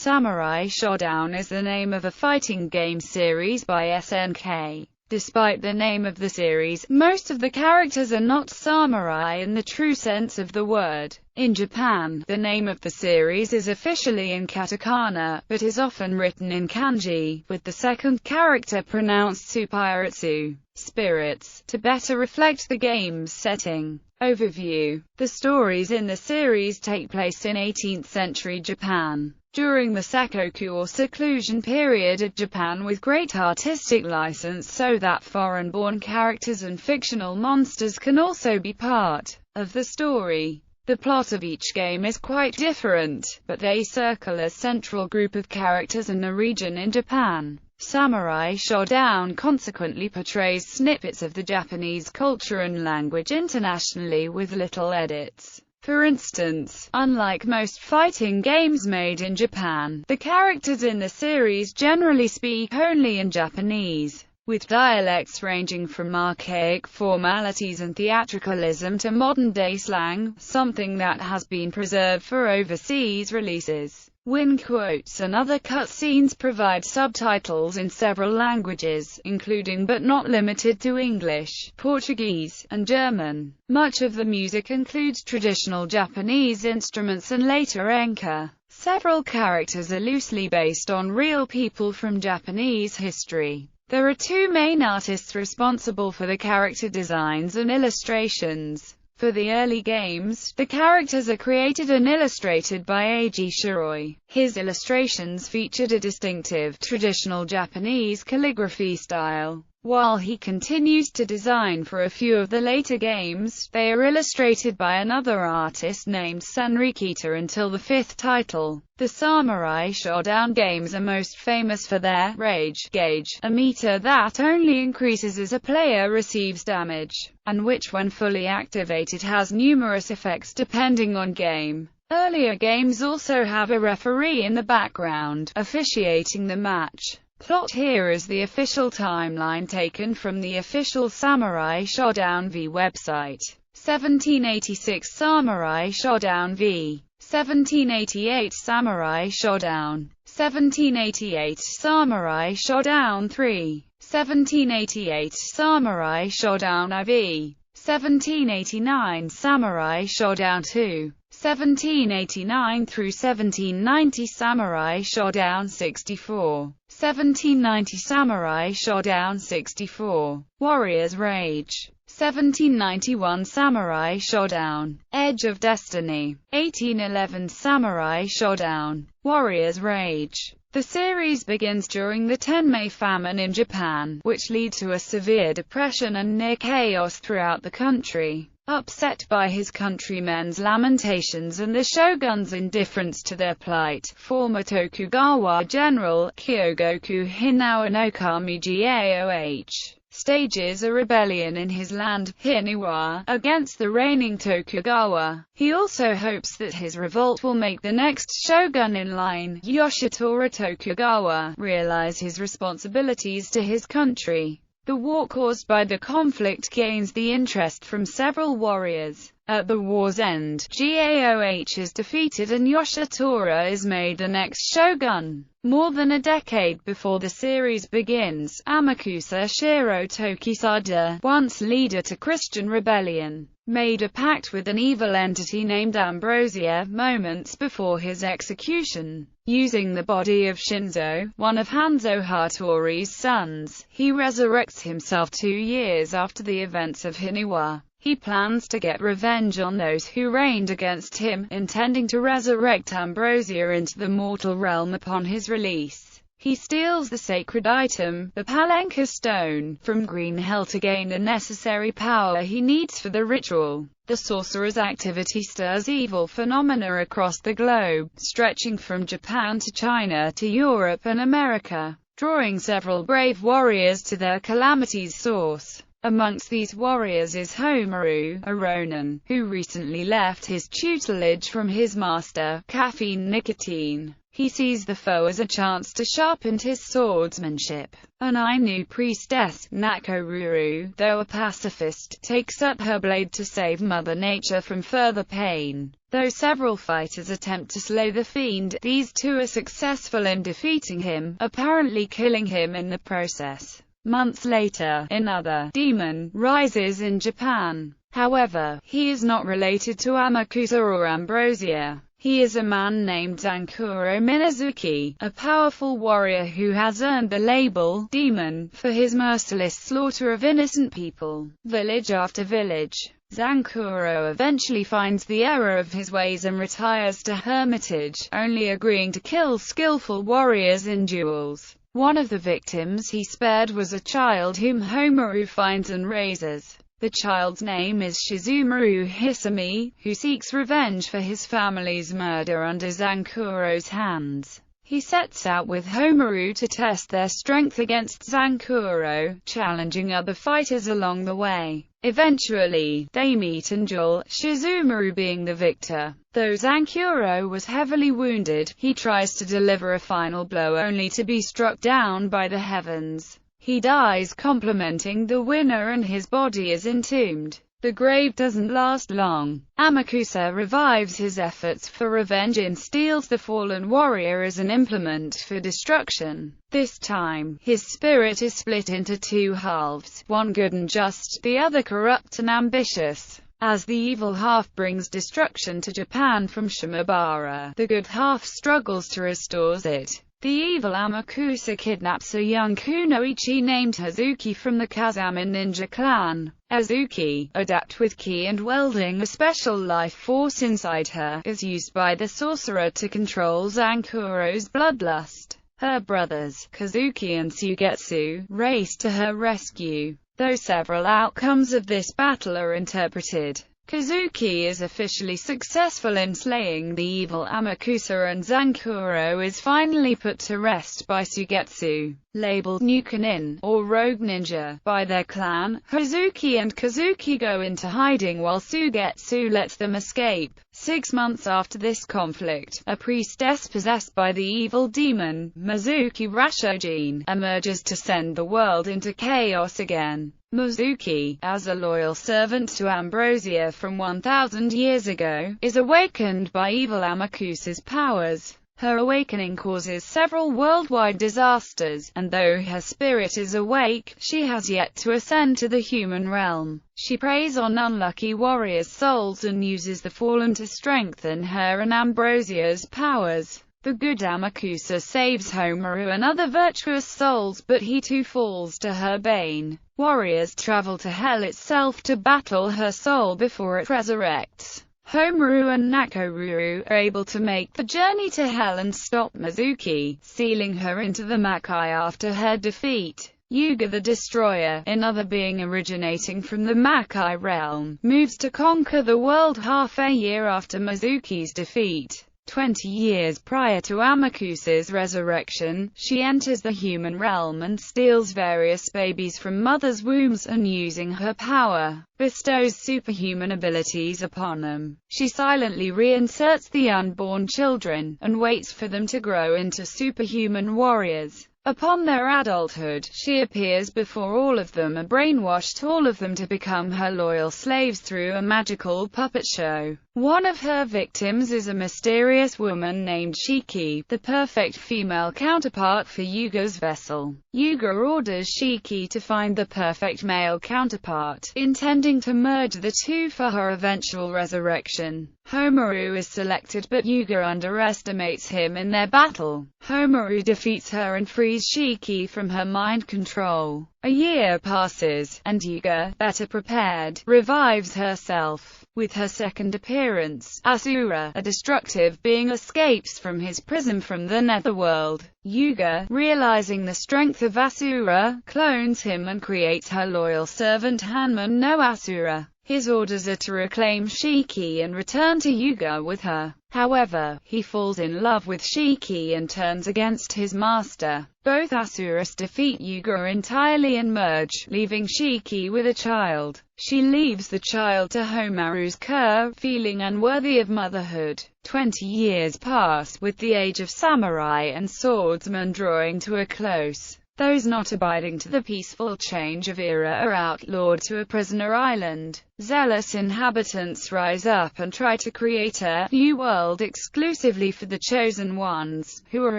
Samurai Shodown is the name of a fighting game series by SNK. Despite the name of the series, most of the characters are not samurai in the true sense of the word. In Japan, the name of the series is officially in katakana, but is often written in kanji, with the second character pronounced supairatsu, spirits, to better reflect the game's setting. Overview. The stories in the series take place in 18th century Japan, during the Sakoku or seclusion period of Japan, with great artistic license so that foreign-born characters and fictional monsters can also be part of the story. The plot of each game is quite different, but they circle a central group of characters and a region in Japan. Samurai Shodown consequently portrays snippets of the Japanese culture and language internationally with little edits. For instance, unlike most fighting games made in Japan, the characters in the series generally speak only in Japanese, with dialects ranging from archaic formalities and theatricalism to modern-day slang, something that has been preserved for overseas releases. Win quotes and other cutscenes provide subtitles in several languages, including but not limited to English, Portuguese, and German. Much of the music includes traditional Japanese instruments and later enka. Several characters are loosely based on real people from Japanese history. There are two main artists responsible for the character designs and illustrations. For the early games, the characters are created and illustrated by Eiji Shiroi. His illustrations featured a distinctive, traditional Japanese calligraphy style. While he continues to design for a few of the later games, they are illustrated by another artist named Sanrikita until the fifth title. The Samurai Shodown games are most famous for their rage gauge, a meter that only increases as a player receives damage, and which when fully activated has numerous effects depending on game. Earlier games also have a referee in the background, officiating the match. Plot. Here is the official timeline taken from the official Samurai Shodown V website. 1786 Samurai Shodown V. 1788 Samurai Shodown. 1788 Samurai Shodown 3. 1788 Samurai Shodown IV. 1789 Samurai Shodown 2. 1789 through 1790 Samurai Shodown 64. 1790 Samurai Shodown 64. Warrior's Rage. 1791 Samurai Shodown. Edge of Destiny. 1811 Samurai Shodown. Warrior's Rage. The series begins during the Tenmei famine in Japan, which leads to a severe depression and near chaos throughout the country. Upset by his countrymen's lamentations and the shogun's indifference to their plight, former Tokugawa general, Kyogoku Hinawa no Kami Gaoh, stages a rebellion in his land, Hiniwa, against the reigning Tokugawa. He also hopes that his revolt will make the next shogun in line, Yoshitora Tokugawa, realize his responsibilities to his country. The war caused by the conflict gains the interest from several warriors. At the war's end, Gaoh is defeated and Yoshitora is made the next shogun. More than a decade before the series begins, Amakusa Shiro Tokisada, once leader to Christian rebellion, made a pact with an evil entity named Ambrosia moments before his execution. Using the body of Shinzo, one of Hanzo Hattori's sons, he resurrects himself 2 years after the events of Hiniwa. He plans to get revenge on those who reigned against him, intending to resurrect Ambrosia into the mortal realm upon his release. He steals the sacred item, the Palenka stone, from Green Hell to gain the necessary power he needs for the ritual. The sorcerer's activity stirs evil phenomena across the globe, stretching from Japan to China to Europe and America, drawing several brave warriors to their calamity's source. Amongst these warriors is Homaru, a ronin, who recently left his tutelage from his master, Caffeine Nicotine. He sees the foe as a chance to sharpen his swordsmanship. An Ainu priestess, Nakoruru, though a pacifist, takes up her blade to save Mother Nature from further pain. Though several fighters attempt to slay the fiend, these two are successful in defeating him, apparently killing him in the process. Months later, another demon rises in Japan. However, he is not related to Amakusa or Ambrosia. He is a man named Zankuro Minazuki, a powerful warrior who has earned the label demon for his merciless slaughter of innocent people, village after village. Zankuro eventually finds the error of his ways and retires to hermitage, only agreeing to kill skillful warriors in duels. One of the victims he spared was a child whom Homaru finds and raises. The child's name is Shizumaru Hisami, who seeks revenge for his family's murder under Zankuro's hands. He sets out with Homaru to test their strength against Zankuro, challenging other fighters along the way. Eventually, they meet and duel, Shizumaru being the victor. Though Zankuro was heavily wounded, he tries to deliver a final blow only to be struck down by the heavens. He dies complimenting the winner and his body is entombed. The grave doesn't last long. Amakusa revives his efforts for revenge and steals the fallen warrior as an implement for destruction. This time, his spirit is split into two halves, one good and just, the other corrupt and ambitious. As the evil half brings destruction to Japan from Shimabara, the good half struggles to restore it. The evil Amakusa kidnaps a young kunoichi named Hazuki from the Kazama ninja clan. Hazuki, adept with ki and welding, a special life force inside her, is used by the sorcerer to control Zankuro's bloodlust. Her brothers, Kazuki and Sugetsu, race to her rescue. Though several outcomes of this battle are interpreted, Kazuki is officially successful in slaying the evil Amakusa and Zankuro is finally put to rest by Sugetsu. Labeled Nukanin, or Rogue Ninja, by their clan, Hazuki and Kazuki go into hiding while Sugetsu lets them escape. 6 months after this conflict, a priestess possessed by the evil demon, Mizuki Rashojin, emerges to send the world into chaos again. Mizuki, as a loyal servant to Ambrosia from 1,000 years ago, is awakened by evil Amakusa's powers. Her awakening causes several worldwide disasters, and though her spirit is awake, she has yet to ascend to the human realm. She preys on unlucky warriors' souls and uses the fallen to strengthen her and Ambrosia's powers. The good Amakusa saves Homaru and other virtuous souls, but he too falls to her bane. Warriors travel to hell itself to battle her soul before it resurrects. Homaru and Nakoruru are able to make the journey to hell and stop Mizuki, sealing her into the Makai after her defeat. Yuga the Destroyer, another being originating from the Makai realm, moves to conquer the world half a year after Mizuki's defeat. 20 years prior to Amakusa's resurrection, she enters the human realm and steals various babies from mothers' wombs and using her power, bestows superhuman abilities upon them. She silently reinserts the unborn children, and waits for them to grow into superhuman warriors. Upon their adulthood, she appears before all of them and brainwashed all of them to become her loyal slaves through a magical puppet show. One of her victims is a mysterious woman named Shiki, the perfect female counterpart for Yuga's vessel. Yuga orders Shiki to find the perfect male counterpart, intending to merge the two for her eventual resurrection. Homaru is selected, but Yuga underestimates him in their battle. Homaru defeats her and frees Shiki from her mind control. A year passes, and Yuga, better prepared, revives herself. With her second appearance, Asura, a destructive being, escapes from his prison from the netherworld. Yuga, realizing the strength of Asura, clones him and creates her loyal servant Hanman no Asura. His orders are to reclaim Shiki and return to Yuga with her. However, he falls in love with Shiki and turns against his master. Both Asuras defeat Yuga entirely and merge, leaving Shiki with a child. She leaves the child to Homaru's care, feeling unworthy of motherhood. 20 years pass, with the age of samurai and swordsmen drawing to a close. Those not abiding to the peaceful change of era are outlawed to a prisoner island. Zealous inhabitants rise up and try to create a new world exclusively for the chosen ones, who are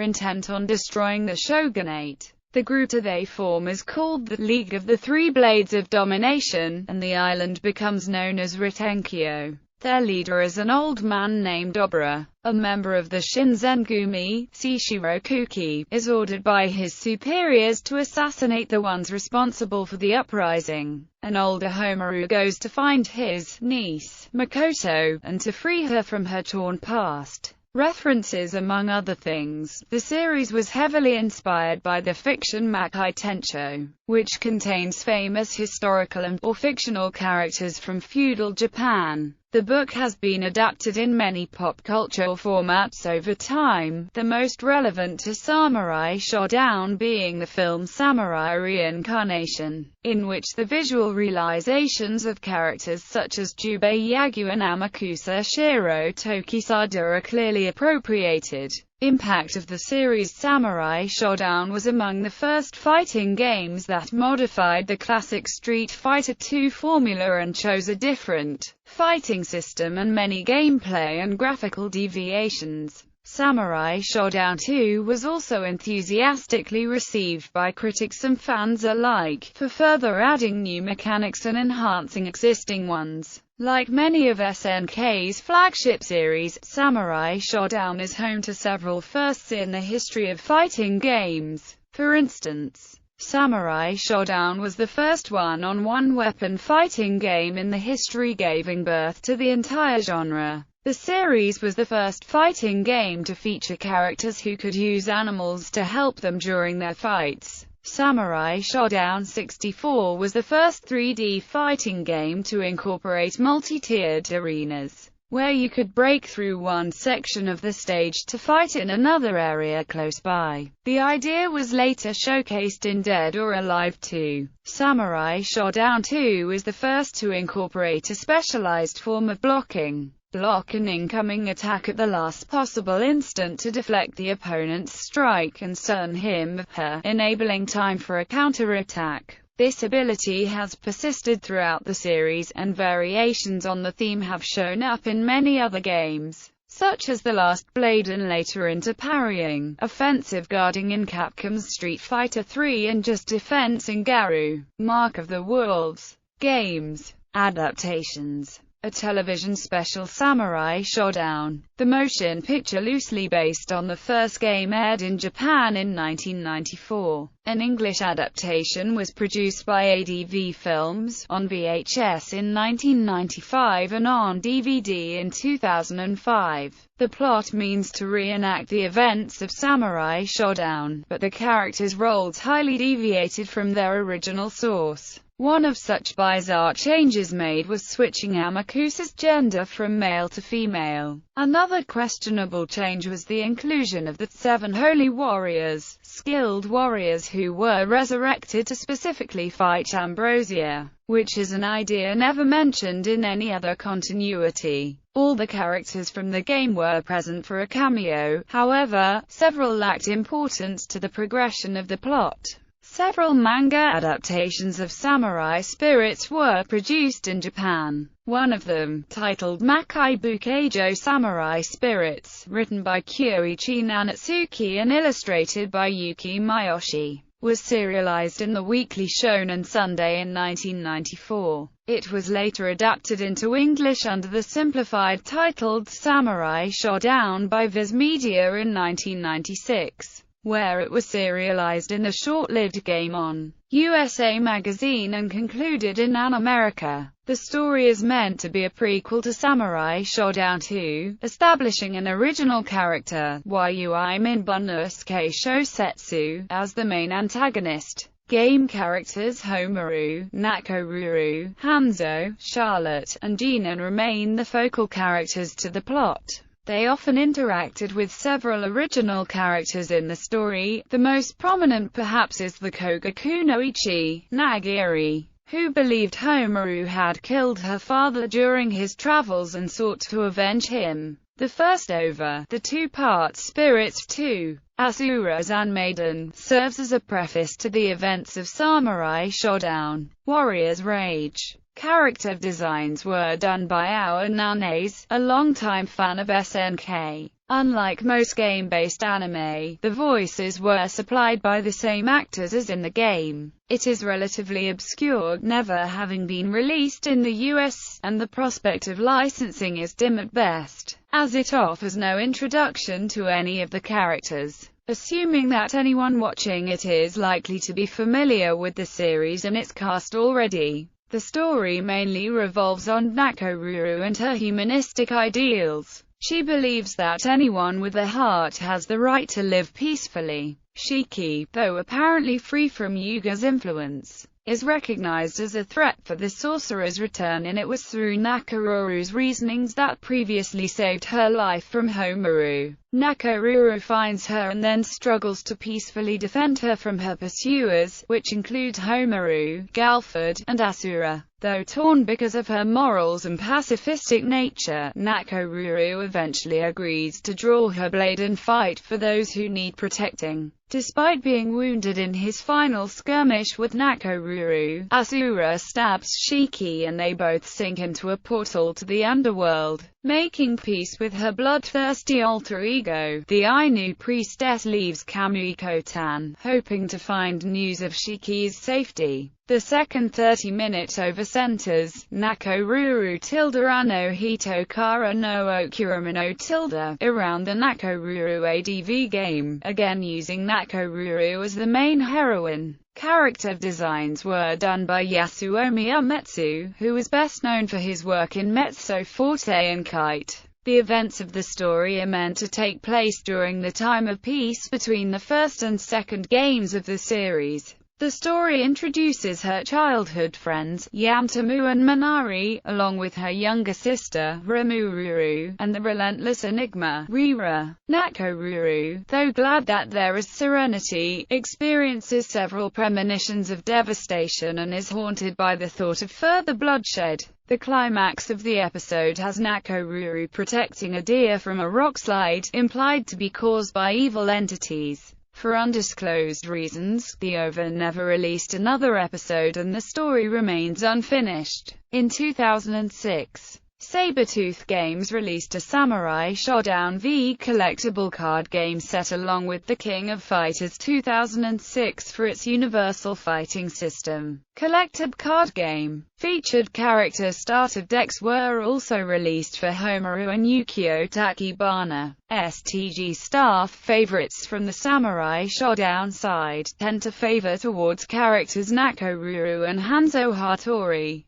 intent on destroying the shogunate. The group they form is called the League of the Three Blades of Domination, and the island becomes known as Ritenkyo. Their leader is an old man named Obra. A member of the Shinzengumi, Shishirokuki, is ordered by his superiors to assassinate the ones responsible for the uprising. An older Homaru goes to find his niece, Makoto, and to free her from her torn past. References. Among other things, the series was heavily inspired by the fiction Makai Tencho, which contains famous historical and/or fictional characters from feudal Japan. The book has been adapted in many pop culture formats over time, the most relevant to Samurai Shodown being the film Samurai Reincarnation, in which the visual realizations of characters such as Jubei Yagyu and Amakusa Shiro Tokisada are clearly appropriated. Impact of the series. Samurai Shodown was among the first fighting games that modified the classic Street Fighter II formula and chose a different fighting system and many gameplay and graphical deviations. Samurai Shodown 2 was also enthusiastically received by critics and fans alike, for further adding new mechanics and enhancing existing ones. Like many of SNK's flagship series, Samurai Shodown is home to several firsts in the history of fighting games. For instance, Samurai Shodown was the first one-on-one weapon fighting game in the history, giving birth to the entire genre. The series was the first fighting game to feature characters who could use animals to help them during their fights. Samurai Shodown 64 was the first 3D fighting game to incorporate multi-tiered arenas, where you could break through one section of the stage to fight in another area close by. The idea was later showcased in Dead or Alive 2. Samurai Shodown 2 is the first to incorporate a specialized form of blocking. Block an incoming attack at the last possible instant to deflect the opponent's strike and stun him/her, enabling time for a counterattack. This ability has persisted throughout the series, and variations on the theme have shown up in many other games, such as The Last Blade and later into parrying, offensive guarding in Capcom's Street Fighter III and just defense in Garou, Mark of the Wolves. Games. Adaptations. A television special, Samurai Shodown. The motion picture, loosely based on the first game, aired in Japan in 1994. An English adaptation was produced by ADV Films, on VHS in 1995 and on DVD in 2005. The plot means to reenact the events of Samurai Shodown, but the characters' roles highly deviated from their original source. One of such bizarre changes made was switching Amakusa's gender from male to female. Another questionable change was the inclusion of the 7 holy warriors, skilled warriors who were resurrected to specifically fight Ambrosia, which is an idea never mentioned in any other continuity. All the characters from the game were present for a cameo, however, several lacked importance to the progression of the plot. Several manga adaptations of Samurai Spirits were produced in Japan. One of them, titled Makai Bukeijo Samurai Spirits, written by Kyoichi Nanatsuki and illustrated by Yuki Miyoshi, was serialized in the Weekly Shonen Sunday in 1994. It was later adapted into English under the simplified titled Samurai Shodown by Viz Media in 1996. Where it was serialized in the short-lived Game On, USA Magazine and concluded in An America. The story is meant to be a prequel to Samurai Shodown 2, establishing an original character, Yui Minbunosuke Shosetsu, as the main antagonist. Game characters Homaru, Nakoruru, Hanzo, Charlotte, and Jinan remain the focal characters to the plot. They often interacted with several original characters in the story. The most prominent perhaps is the Kogakunoichi, Nagiri, who believed Homaru had killed her father during his travels and sought to avenge him. The first over the two-part Spirits 2 Asura's Handmaiden serves as a preface to the events of Samurai Shodown, Warrior's Rage. Character designs were done by Ao Nanes, a longtime fan of SNK. Unlike most game-based anime, the voices were supplied by the same actors as in the game. It is relatively obscure, never having been released in the US, and the prospect of licensing is dim at best, as it offers no introduction to any of the characters. Assuming that anyone watching it is likely to be familiar with the series and its cast already, the story mainly revolves on Nakoruru and her humanistic ideals. She believes that anyone with a heart has the right to live peacefully. Shiki, though apparently free from Yuga's influence, is recognized as a threat for the sorcerer's return, and it was through Nakoruru's reasonings that previously saved her life from Homaru. Nakoruru finds her and then struggles to peacefully defend her from her pursuers, which include Homaru, Galford, and Asura. Though torn because of her morals and pacifistic nature, Nakoruru eventually agrees to draw her blade and fight for those who need protecting. Despite being wounded in his final skirmish with Nakoruru, Asura stabs Shiki and they both sink into a portal to the underworld. Making peace with her bloodthirsty alter ego, the Ainu priestess leaves Kamui-Kotan, hoping to find news of Shiki's safety. The second 30-minute OVA centers Nakoruru ~Ano Hito Kara no Okuramino around the Nakoruru ADV game, again using Nakoruru as the main heroine. Character designs were done by Yasuomi Umetsu, who is best known for his work in Mezzo Forte and Kite. The events of the story are meant to take place during the time of peace between the first and second games of the series. The story introduces her childhood friends, Yamtamu and Minari, along with her younger sister, Rimururu, and the relentless enigma, Rira. Nakoruru, though glad that there is serenity, experiences several premonitions of devastation and is haunted by the thought of further bloodshed. The climax of the episode has Nakoruru protecting a deer from a rockslide, implied to be caused by evil entities. For undisclosed reasons, the OVA never released another episode and the story remains unfinished. In 2006, Sabertooth Games released a Samurai Shodown V collectible card game set along with The King of Fighters 2006 for its Universal Fighting System. Collectible card game. Featured character starter decks were also released for Homaru and Yukio Takibana. STG staff favorites from the Samurai Shodown side tend to favor towards characters Nakoruru and Hanzo Hattori.